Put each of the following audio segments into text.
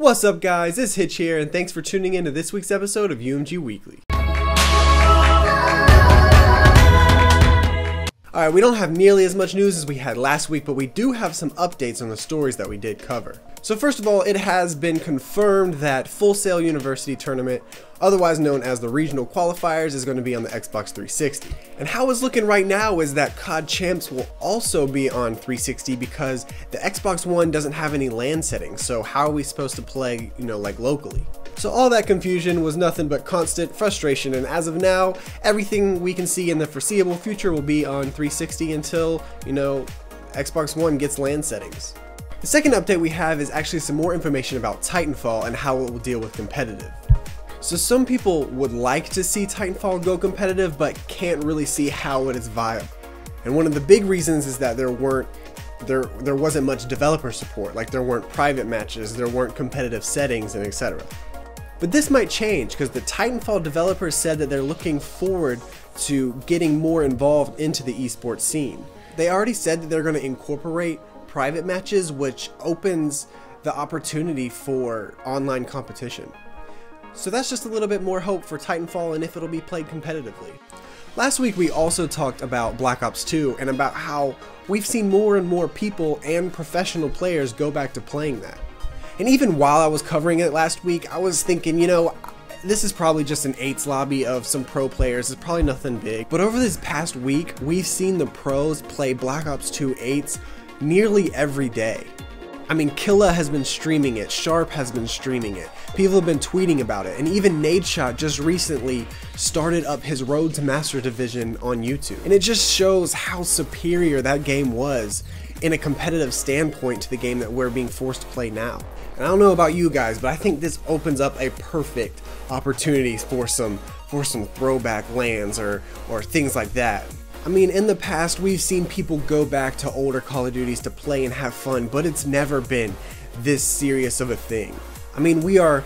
What's up guys, it's Hitch here and thanks for tuning in to this week's episode of UMG Weekly. Alright, we don't have nearly as much news as we had last week, but we do have some updates on the stories that we did cover. So first of all, it has been confirmed that Full Sail University Tournament, otherwise known as the Regional Qualifiers, is going to be on the Xbox 360. And how it's looking right now is that COD Champs will also be on 360 because the Xbox One doesn't have any LAN settings, so how are we supposed to play, like locally? So all that confusion was nothing but constant frustration, and as of now, everything we can see in the foreseeable future will be on 360 until, Xbox One gets LAN settings. The second update we have is actually some more information about Titanfall and how it will deal with competitive. So some people would like to see Titanfall go competitive, but can't really see how it is viable. And one of the big reasons is that there wasn't much developer support, like there weren't private matches, there weren't competitive settings, and etc. But this might change because the Titanfall developers said that they're looking forward to getting more involved into the esports scene. They already said that they're going to incorporate private matches, which opens the opportunity for online competition. So that's just a little bit more hope for Titanfall and if it'll be played competitively. Last week we also talked about Black Ops 2 and about how we've seen more and more people and professional players go back to playing that. And even while I was covering it last week, I was thinking, this is probably just an 8s lobby of some pro players, it's probably nothing big. But over this past week, we've seen the pros play Black Ops 2 8s nearly every day. I mean, Killa has been streaming it, Sharp has been streaming it, people have been tweeting about it, and even Nadeshot just recently started up his Road to Master Division on YouTube. And it just shows how superior that game was in a competitive standpoint to the game that we're being forced to play now. And I don't know about you guys, but I think this opens up a perfect opportunity for some throwback LANs or things like that. I mean, in the past, we've seen people go back to older Call of Duties to play and have fun, but it's never been this serious of a thing. I mean, we are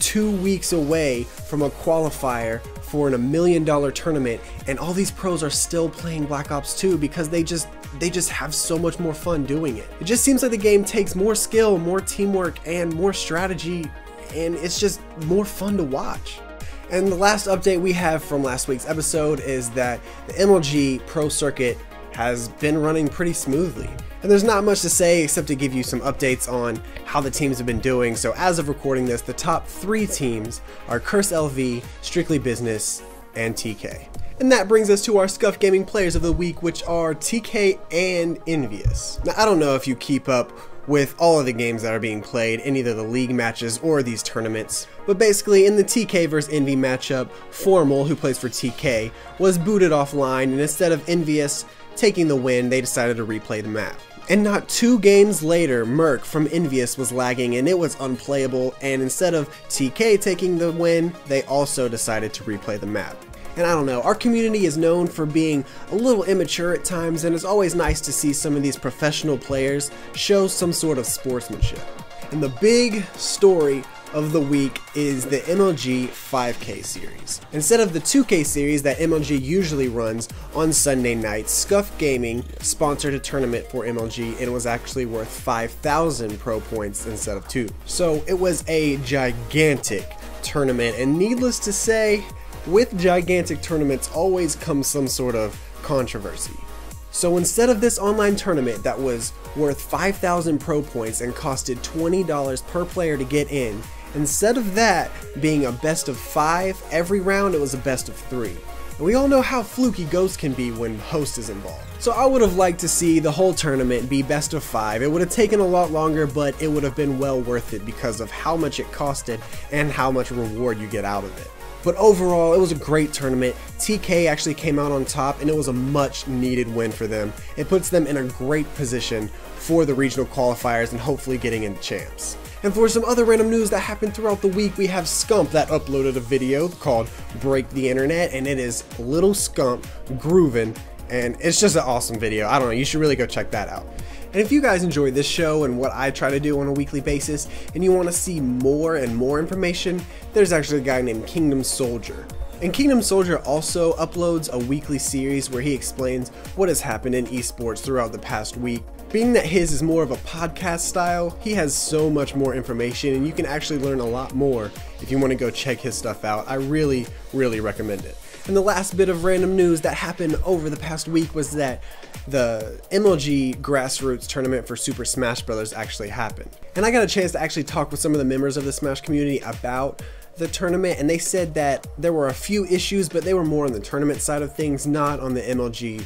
2 weeks away from a qualifier for $1 million tournament, and all these pros are still playing Black Ops 2 because they just have so much more fun doing it. It just seems like the game takes more skill, more teamwork, and more strategy, and it's just more fun to watch. And the last update we have from last week's episode is that the MLG Pro Circuit has been running pretty smoothly. And there's not much to say except to give you some updates on how the teams have been doing. So as of recording this, the top 3 teams are Curse LV, Strictly Business, and TK. And that brings us to our Scuff Gaming Players of the Week, which are TK and Envious. Now I don't know if you keep up with all of the games that are being played in either the league matches or these tournaments. But basically in the TK vs Envy matchup, Formal, who plays for TK, was booted offline, and instead of Envious taking the win, they decided to replay the map. And not 2 games later, Merc from Envious was lagging and it was unplayable, and instead of TK taking the win, they also decided to replay the map. And I don't know, our community is known for being a little immature at times, and it's always nice to see some of these professional players show some sort of sportsmanship. And the big story of the week is the MLG 5K series. Instead of the 2K series that MLG usually runs on Sunday nights, Scuff Gaming sponsored a tournament for MLG, and it was actually worth 5,000 pro points instead of 2. So it was a gigantic tournament, and needless to say, with gigantic tournaments always comes some sort of controversy. So instead of this online tournament that was worth 5,000 pro points and costed $20 per player to get in, instead of that being a best of 5 every round, it was a best of 3. And we all know how fluky Ghost can be when host is involved. So I would have liked to see the whole tournament be best of 5. It would have taken a lot longer, but it would have been well worth it because of how much it costed and how much reward you get out of it. But overall, it was a great tournament. TK actually came out on top, and it was a much needed win for them. It puts them in a great position for the regional qualifiers and hopefully getting into champs. And for some other random news that happened throughout the week, we have Scump that uploaded a video called Break the Internet, and it is Little Scump grooving, and it's just an awesome video. I don't know, you should really go check that out. And if you guys enjoy this show and what I try to do on a weekly basis, and you want to see more and more information, there's actually a guy named Kingdom Soldier. And Kingdom Soldier also uploads a weekly series where he explains what has happened in esports throughout the past week. Being that his is more of a podcast style, he has so much more information and you can actually learn a lot more if you want to go check his stuff out. I really recommend it. And the last bit of random news that happened over the past week was that the MLG Grassroots tournament for Super Smash Bros. Actually happened. And I got a chance to actually talk with some of the members of the Smash community about the tournament, and they said that there were a few issues, but they were more on the tournament side of things, not on the MLG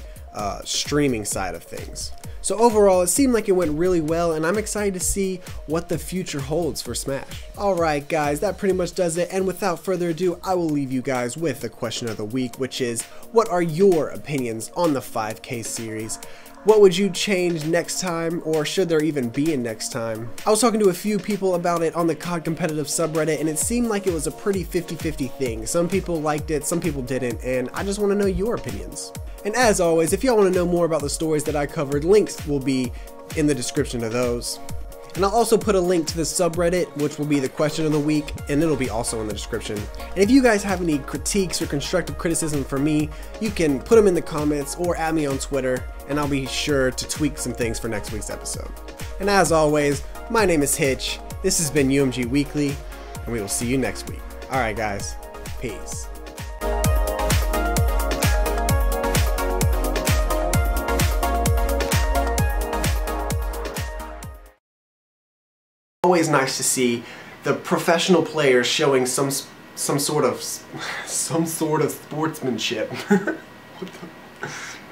streaming side of things. So overall, it seemed like it went really well, and I'm excited to see what the future holds for Smash. Alright guys, that pretty much does it, and without further ado, I will leave you guys with the question of the week, which is, what are your opinions on the 5K series? What would you change next time, or should there even be a next time? I was talking to a few people about it on the COD competitive subreddit, and it seemed like it was a pretty 50-50 thing. Some people liked it, some people didn't, and I just want to know your opinions. And as always, if y'all want to know more about the stories that I covered, links will be in the description of those. And I'll also put a link to the subreddit, which will be the question of the week, and it'll be also in the description. And if you guys have any critiques or constructive criticism for me, you can put them in the comments or add me on Twitter, and I'll be sure to tweak some things for next week's episode. And as always, my name is Hitch, this has been UMG Weekly, and we will see you next week. Alright guys, peace. Always nice to see the professional players showing some sort of sportsmanship. What the